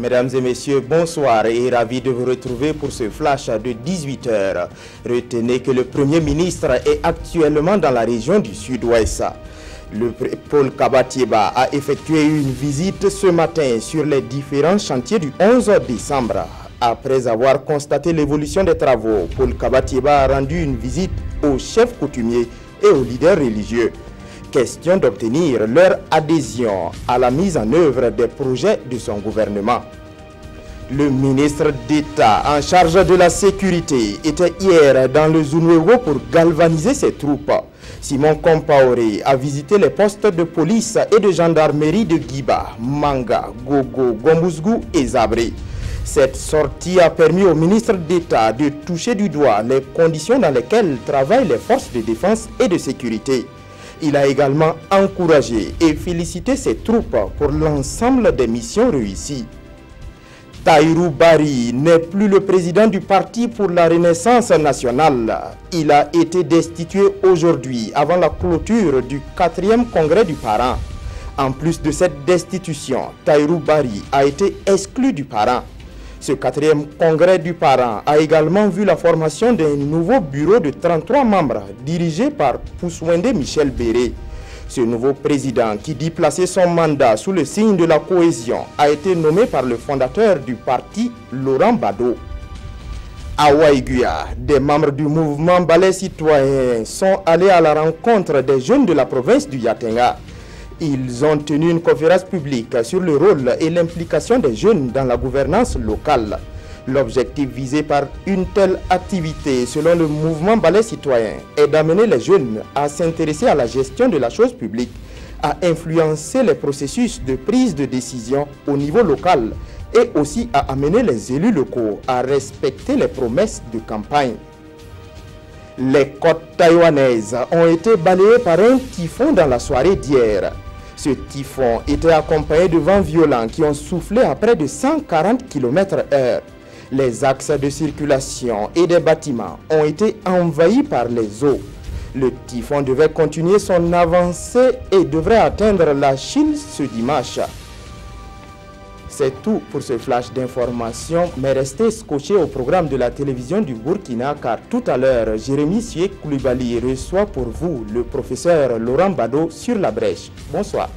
Mesdames et messieurs, bonsoir et ravi de vous retrouver pour ce flash de 18 h. Retenez que le Premier ministre est actuellement dans la région du Sud-Ouest. Le Paul Kabatieba a effectué une visite ce matin sur les différents chantiers du 11 décembre. Après avoir constaté l'évolution des travaux, Paul Kabatieba a rendu une visite aux chefs coutumiers et aux leaders religieux. Question d'obtenir leur adhésion à la mise en œuvre des projets de son gouvernement. Le ministre d'État en charge de la sécurité était hier dans le Zunwego pour galvaniser ses troupes. Simon Compaoré a visité les postes de police et de gendarmerie de Giba, Manga, Gogo, Gombusgu et Zabré. Cette sortie a permis au ministre d'État de toucher du doigt les conditions dans lesquelles travaillent les forces de défense et de sécurité. Il a également encouragé et félicité ses troupes pour l'ensemble des missions réussies. Tahirou Barry n'est plus le président du Parti pour la Renaissance nationale. Il a été destitué aujourd'hui avant la clôture du 4e congrès du parent. En plus de cette destitution, Tahirou Barry a été exclu du parent. Ce 4e congrès du parent a également vu la formation d'un nouveau bureau de 33 membres dirigé par Poussouende Michel Béré. Ce nouveau président, qui dit placer son mandat sous le signe de la cohésion, a été nommé par le fondateur du parti, Laurent Bado. À Waïguya, des membres du mouvement Balai Citoyen sont allés à la rencontre des jeunes de la province du Yatenga. Ils ont tenu une conférence publique sur le rôle et l'implication des jeunes dans la gouvernance locale. L'objectif visé par une telle activité, selon le mouvement Balai Citoyen, est d'amener les jeunes à s'intéresser à la gestion de la chose publique, à influencer les processus de prise de décision au niveau local et aussi à amener les élus locaux à respecter les promesses de campagne. Les côtes taïwanaises ont été balayées par un typhon dans la soirée d'hier. Ce typhon était accompagné de vents violents qui ont soufflé à près de 140 km/h. Les axes de circulation et des bâtiments ont été envahis par les eaux. Le typhon devait continuer son avancée et devrait atteindre la Chine ce dimanche. C'est tout pour ce flash d'information, mais restez scotchés au programme de la télévision du Burkina car tout à l'heure, Jérémy Sié Koulibaly reçoit pour vous le professeur Laurent Bado sur la brèche. Bonsoir.